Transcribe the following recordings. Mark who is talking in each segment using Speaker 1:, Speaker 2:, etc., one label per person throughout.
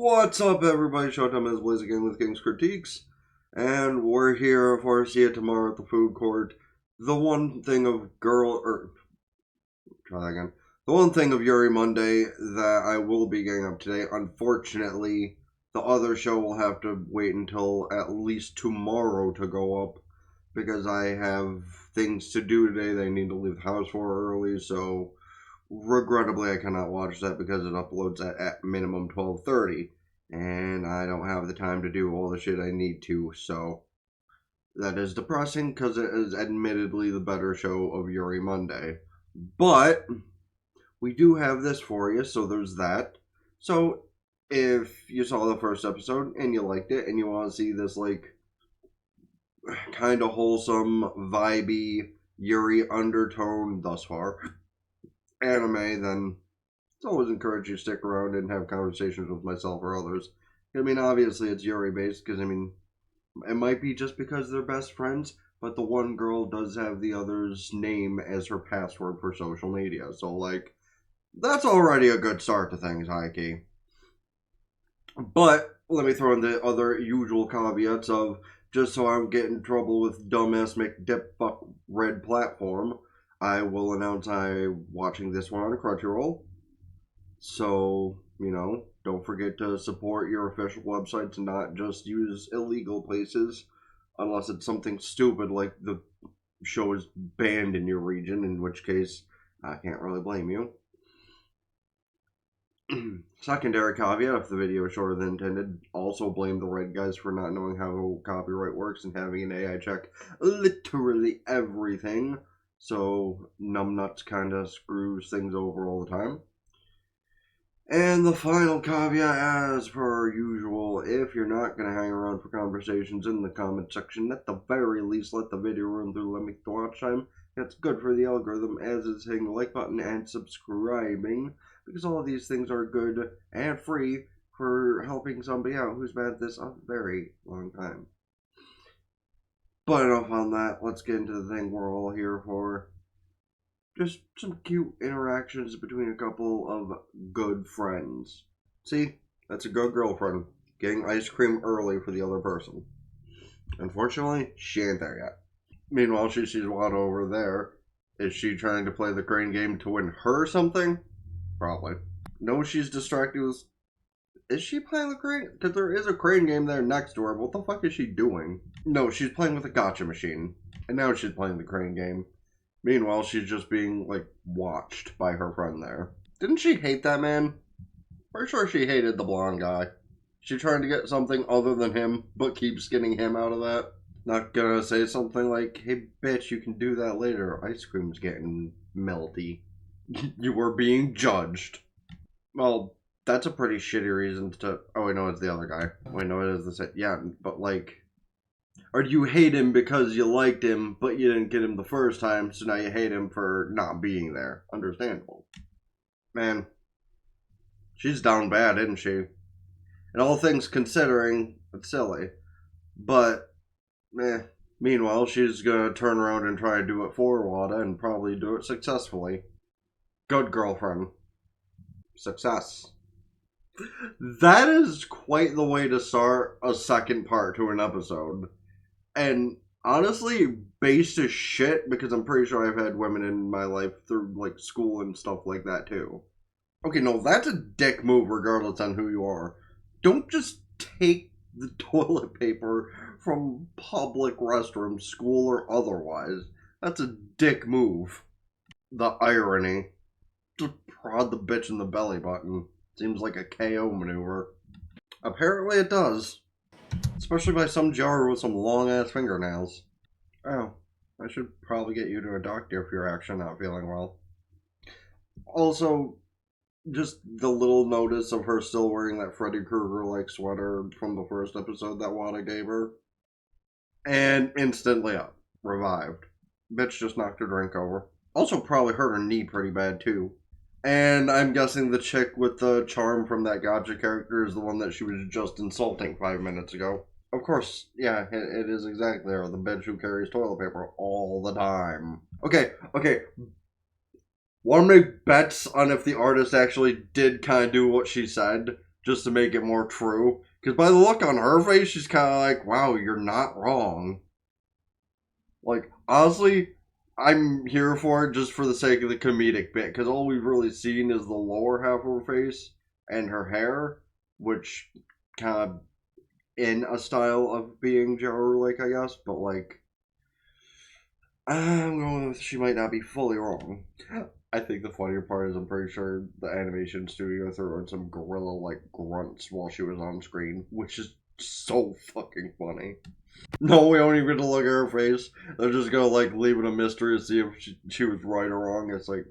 Speaker 1: What's up, everybody? Showtime is Blaze again with King's Critiques, and we're here for See You Tomorrow at the food court. The one thing of try that again. The one thing of Yuri Monday that I will be getting up today, unfortunately, the other show will have to wait until at least tomorrow to go up, because I have things to do today that I need to leave the house for early, so regrettably I cannot watch that because it uploads at minimum 12:30, and I don't have the time to do all the shit I need to, so that is depressing because it is admittedly the better show of Yuri Monday. But we do have this for you, so there's that. So if you saw the first episode and you liked it and you want to see this like kind of wholesome, vibey Yuri undertone thus far anime, then it's always encouraged you to stick around and have conversations with myself or others. I mean, obviously it's Yuri based because, I mean, it might be just because they're best friends, but the one girl does have the other's name as her password for social media. So, like, that's already a good start to things, high-key. But let me throw in the other usual caveats of, just so I don't get in trouble with dumbass McDipfuck Red Platform, I will announce I'm watching this one on Crunchyroll. So, you know, don't forget to support your official websites and not just use illegal places, unless it's something stupid like the show is banned in your region, in which case I can't really blame you. Secondary caveat, if the video is shorter than intended, also blame the red guys for not knowing how copyright works and having an AI check literally everything. So numbnuts kind of screws things over all the time. And the final caveat, as per usual, if you're not going to hang around for conversations in the comment section, at the very least let the video run through limit the watch time. That's good for the algorithm, as is hitting the like button and subscribing, because all of these things are good and free for helping somebody out who's been at this a very long time. But enough on that, let's get into the thing we're all here for. Just some cute interactions between a couple of good friends. See, that's a good girlfriend, getting ice cream early for the other person. Unfortunately, she ain't there yet. Meanwhile, she sees Wada over there. Is she trying to play the crane game to win her something? Probably. No, she's distracted with... Is she playing the crane? Because there is a crane game there next to her. What the fuck is she doing? No, she's playing with a gacha machine. And now she's playing the crane game. Meanwhile, she's just being, like, watched by her friend there. Didn't she hate that man? Pretty sure she hated the blonde guy. She trying to get something other than him, but keeps getting him out of that. Not gonna say something like, hey, bitch, you can do that later. Ice cream's getting melty. You were being judged. Well, that's a pretty shitty reason to... Oh, wait, no, it's the other guy. Wait, no, it is the same. Yeah, but, like... Or do you hate him because you liked him, but you didn't get him the first time, so now you hate him for not being there? Understandable. Man, she's down bad, isn't she? And all things considering, it's silly. But, meanwhile, she's gonna turn around and try to do it for Wada and probably do it successfully. Good girlfriend. Success. That is quite the way to start a second part to an episode. And honestly, based as shit, because I'm pretty sure I've had women in my life through, like, school and stuff like that, too. Okay, no, that's a dick move regardless on who you are. Don't just take the toilet paper from public restrooms, school or otherwise. That's a dick move. The irony. Just prod the bitch in the belly button. Seems like a KO maneuver. Apparently it does. Especially by some jar with some long-ass fingernails. Oh, I should probably get you to a doctor if you're actually not feeling well. Also, just the little notice of her still wearing that Freddy Krueger-like sweater from the first episode that Wada gave her. And instantly up. Revived. Bitch just knocked her drink over. Also probably hurt her knee pretty bad too. And I'm guessing the chick with the charm from that gacha character is the one that she was just insulting 5 minutes ago. Of course, yeah, it is exactly her, the bitch who carries toilet paper all the time. Okay. Want to make bets on if the artist actually did kind of do what she said? just to make it more true. Because by the look on her face, she's kind of like, wow, you're not wrong. Like, honestly, I'm here for it just for the sake of the comedic bit. Because all we've really seen is the lower half of her face and her hair, which kind of in a style of being Jaru-like, I guess. But, like, I'm going with she might not be fully wrong. I think the funnier part is I'm pretty sure the animation studio threw in some gorilla-like grunts while she was on screen, which is so fucking funny. No, we don't even get to look at her face. They're just gonna like leave it a mystery to see if she was right or wrong. It's like,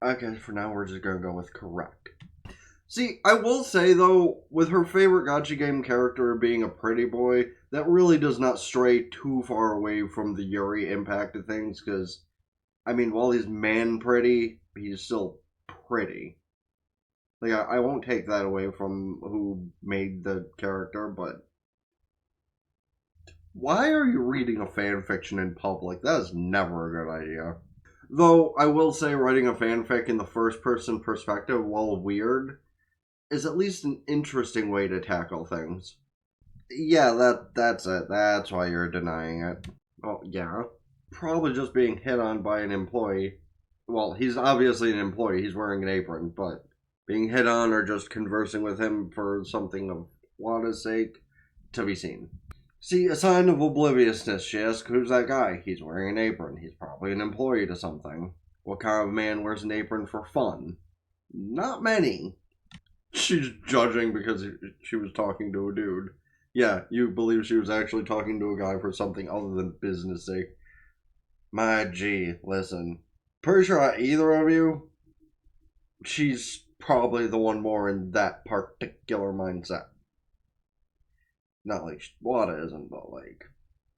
Speaker 1: okay, for now we're just gonna go with correct. See, I will say though, with her favorite gacha game character being a pretty boy, that really does not stray too far away from the Yuri impact of things, because, I mean, while he's man pretty, he's still pretty. Like, I won't take that away from who made the character, but why are you reading a fan fiction in public? That is never a good idea. Though, I will say writing a fanfic in the first person perspective, while weird, is at least an interesting way to tackle things. Yeah, that's it. That's why you're denying it. Oh, yeah. Probably just being hit on by an employee. Well, he's obviously an employee. He's wearing an apron, but being hit on or just conversing with him for something of Wada's sake, to be seen. See, a sign of obliviousness, she asks, who's that guy? He's wearing an apron. He's probably an employee to something. What kind of man wears an apron for fun? Not many. She's judging because she was talking to a dude. Yeah, you believe she was actually talking to a guy for something other than business sake. My gee, listen. Pretty sure either of you, she's probably the one more in that particular mindset. Not like Wada isn't, but like,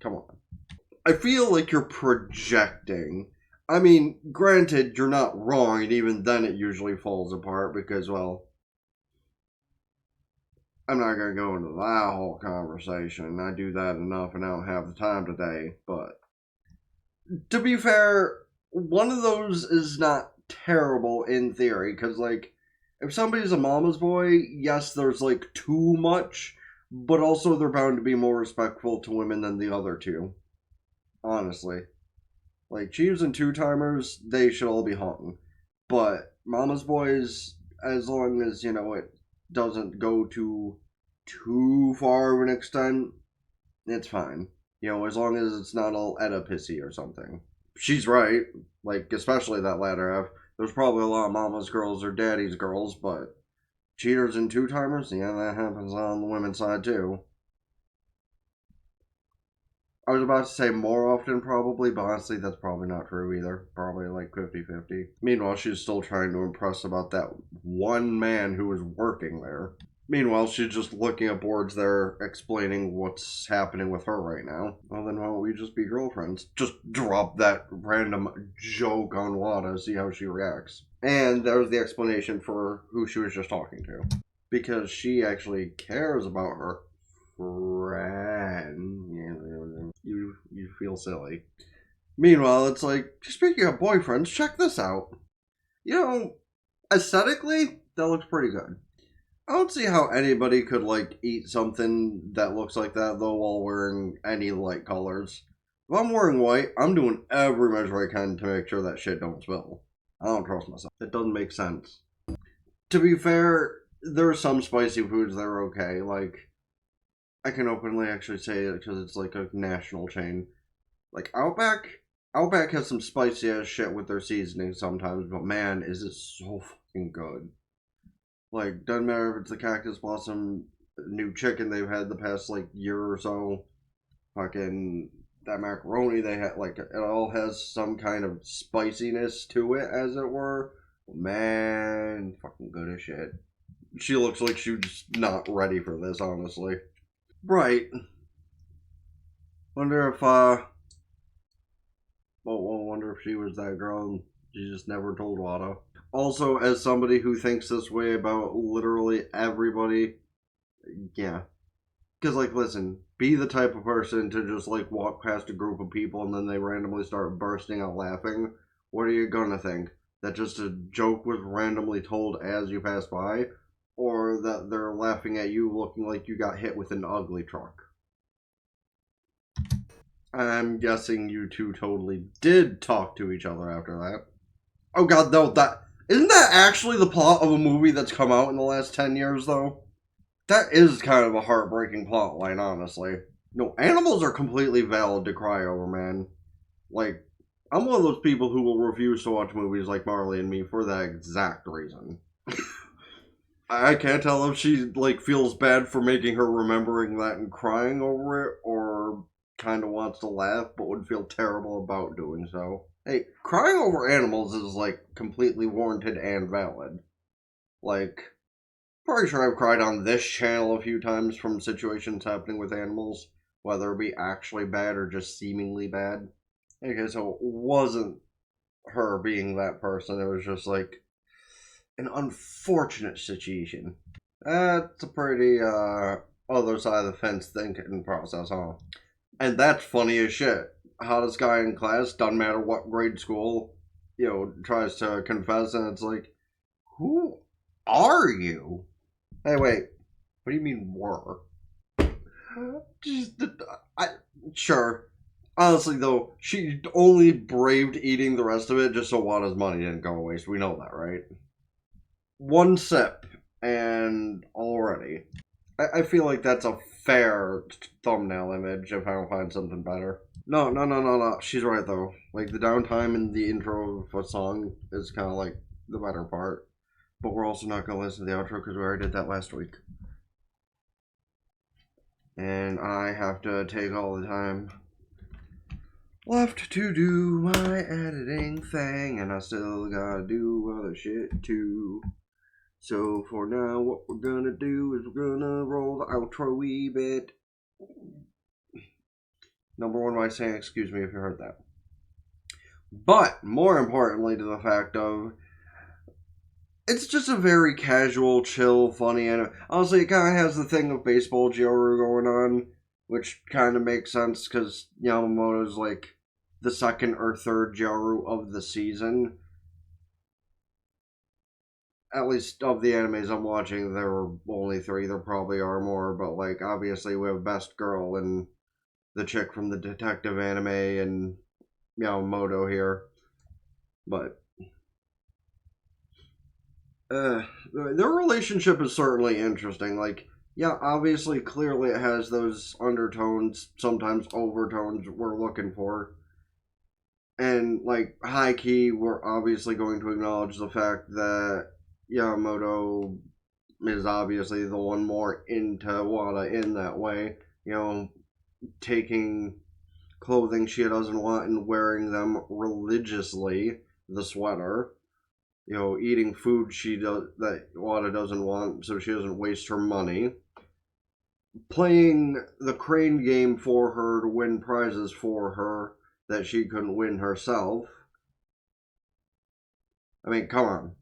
Speaker 1: come on. I feel like you're projecting. I mean, granted, you're not wrong, and even then it usually falls apart because, well, I'm not going to go into that whole conversation. I do that enough and I don't have the time today. But to be fair, one of those is not terrible in theory. Because, like, if somebody's a mama's boy, yes, there's, like, too much. But also they're bound to be more respectful to women than the other two. Honestly. Like, Chiefs and two-timers, they should all be hung. But mama's boys, as long as, you know, it doesn't go to too far of an extent, it's fine. You know, as long as it's not all Oedipus-y or something. She's right. Like, especially that latter half. There's probably a lot of mama's girls or daddy's girls, but cheaters and two-timers, yeah, that happens on the women's side too. I was about to say more often, probably, but honestly, that's probably not true either. Probably like 50-50. Meanwhile, she's still trying to impress about that one man who was working there. Meanwhile, she's just looking at boards there explaining what's happening with her right now. Well, then why don't we just be girlfriends? Just drop that random joke on Wada, see how she reacts. And that was the explanation for who she was just talking to. Because she actually cares about her friend. You feel silly. Meanwhile, it's like, speaking of boyfriends, check this out. You know, aesthetically, that looks pretty good. I don't see how anybody could, like, eat something that looks like that, though, while wearing any light colors. If I'm wearing white, I'm doing every measure I can to make sure that shit don't spill. I don't trust myself. It doesn't make sense. To be fair, there are some spicy foods that are okay, like, I can openly actually say it because it's like a national chain. Like Outback has some spicy ass shit with their seasoning sometimes, but man, is it so fucking good. Like, doesn't matter if it's the Cactus Blossom new chicken they've had the past like year or so. Fucking that macaroni they had, like, it all has some kind of spiciness to it, as it were. Man, fucking good as shit. She looks like she's not ready for this, honestly. Right. Wonder if, wonder if she was that girl and she just never told Wada. Also, as somebody who thinks this way about literally everybody, yeah. Because, like, listen, be the type of person to just, like, walk past a group of people and then they randomly start bursting out laughing. What are you gonna think? That just a joke was randomly told as you pass by? or that they're laughing at you looking like you got hit with an ugly truck. I'm guessing you two totally did talk to each other after that. Oh god, no, that isn't that actually the plot of a movie that's come out in the last 10 years, though? That is kind of a heartbreaking plot line, honestly. No, animals are completely valid to cry over, man. Like, I'm one of those people who will refuse to watch movies like Marley and Me for that exact reason. I can't tell if she, like, feels bad for making her remembering that and crying over it, or kind of wants to laugh but would feel terrible about doing so. Hey, crying over animals is, like, completely warranted and valid. Like, pretty sure I've cried on this channel a few times from situations happening with animals, whether it be actually bad or just seemingly bad. Okay, so it wasn't her being that person, it was just, like, an unfortunate situation. That's a pretty, other side of the fence thinking process, huh? And that's funny as shit. Hottest guy in class, doesn't matter what grade school, tries to confess, and it's like, who are you? Hey, wait, what do you mean were? Just, sure. Honestly, though, she only braved eating the rest of it just so Wada's money didn't go to waste. We know that, right? One sip, and already. I feel like that's a fair thumbnail image if I don't find something better. No. She's right, though. Like, the downtime in the intro of a song is kind of like the better part. But we're also not going to listen to the outro because we already did that last week. And I have to take all the time left to do my editing thing, and I still gotta do other shit too. So for now, what we're gonna do is we're gonna roll the outro wee bit. Number one by saying excuse me if you heard that. But more importantly to the fact of, it's just a very casual, chill, funny anime. Honestly, it kind of has the thing of baseball Gyoru going on, which kind of makes sense because Yamamoto's like the second or third Gyoru of the season. At least of the animes I'm watching, there were only 3. There probably are more, but like obviously we have Best Girl and the chick from the detective anime and Yamamoto here. But their relationship is certainly interesting. Like, yeah, obviously, clearly it has those undertones, sometimes overtones we're looking for. And, like, high key, we're obviously going to acknowledge the fact that Yamamoto is obviously the one more into Wada in that way. Taking clothing she doesn't want and wearing them religiously, the sweater. Eating food that Wada doesn't want so she doesn't waste her money. Playing the crane game for her to win prizes for her that she couldn't win herself. I mean, come on.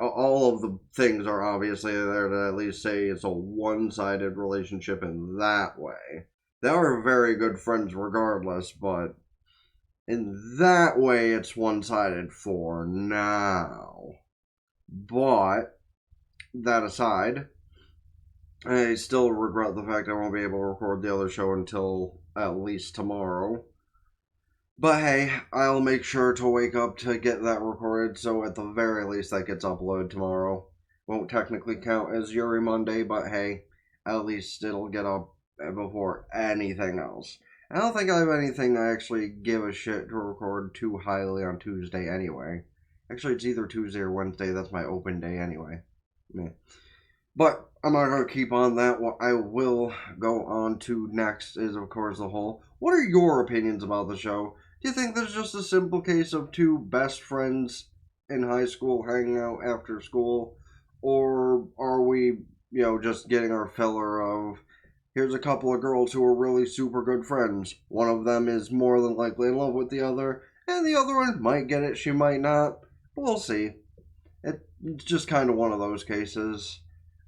Speaker 1: All of the things are obviously there to at least say it's a one-sided relationship in that way. They are very good friends regardless, but in that way, it's one-sided for now. But, that aside, I still regret the fact I won't be able to record the other show until at least tomorrow. But hey, I'll make sure to wake up to get that recorded, so at the very least that gets uploaded tomorrow. Won't technically count as Yuri Monday, but hey, at least it'll get up before anything else. I don't think I have anything I actually give a shit to record too highly on Tuesday anyway. Actually, it's either Tuesday or Wednesday. That's my open day anyway. Meh. But I'm not going to keep on that. What I will go on to next is, of course, the whole. What are your opinions about the show? Do you think there's just a simple case of two best friends in high school hanging out after school? Or are we, just getting our filler of, here's a couple of girls who are really super good friends. One of them is more than likely in love with the other, and the other one might get it, she might not. But we'll see. It's just kind of one of those cases.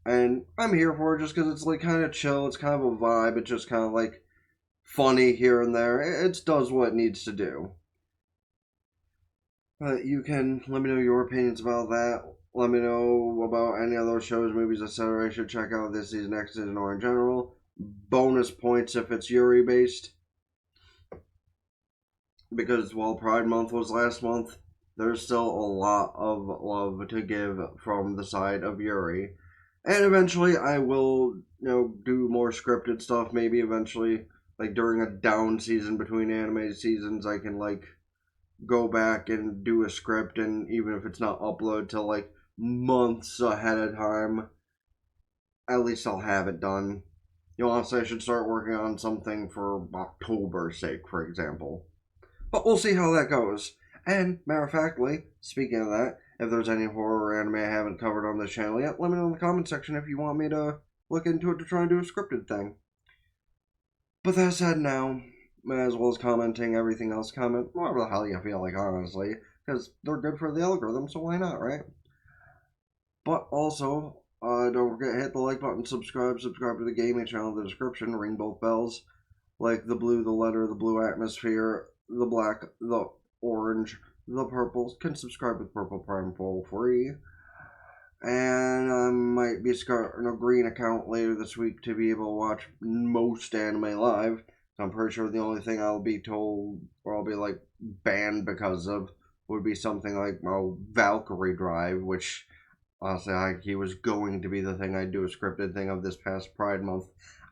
Speaker 1: And I'm here for it just because it's like kind of chill, it's kind of a vibe, it's just kind of like funny here and there. It does what it needs to do. But you can let me know your opinions about that Let me know about any of those shows, movies, etc. I should check out this season, next season, or in general. Bonus points if it's Yuri based. Because while Pride Month was last month, there's still a lot of love to give from the side of Yuri. And eventually I will, do more scripted stuff. Maybe eventually, like during a down season between anime seasons, I can like go back and do a script, and even if it's not uploaded till like months ahead of time, at least I'll have it done. Honestly, I should start working on something for October's sake, for example. But we'll see how that goes. And, matter of factly, speaking of that, if there's any horror anime I haven't covered on this channel yet, let me know in the comment section if you want me to look into it to try and do a scripted thing. But that said now, as well as commenting everything else, comment whatever the hell you feel like, honestly, because they're good for the algorithm, so why not, right? But also, don't forget to hit the like button, subscribe to the gaming channel in the description, ring both bells, like the blue, the letter, the blue atmosphere, the black, the orange, the purple. Can subscribe with Purple Prime for free. And I might be starting a green account later this week to be able to watch most anime live. I'm pretty sure the only thing I'll be told, or I'll be like banned because of, would be something like Valkyrie Drive, which honestly he was going to be the thing I'd do a scripted thing of this past Pride Month.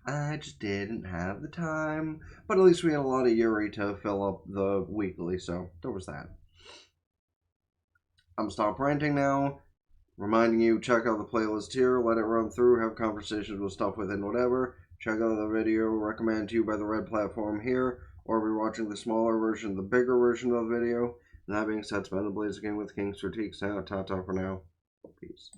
Speaker 1: I just didn't have the time. But at least we had a lot of Yuri to fill up the weekly, so there was that. I'm stop ranting now. Reminding you, check out the playlist here, let it run through, have conversations with stuff within whatever. Check out the video recommended to you by the red platform here, or if you're watching the smaller version, the bigger version of the video. And that being said, it's been the Blaze Game with King's Critique. Ta-ta for now. Peace.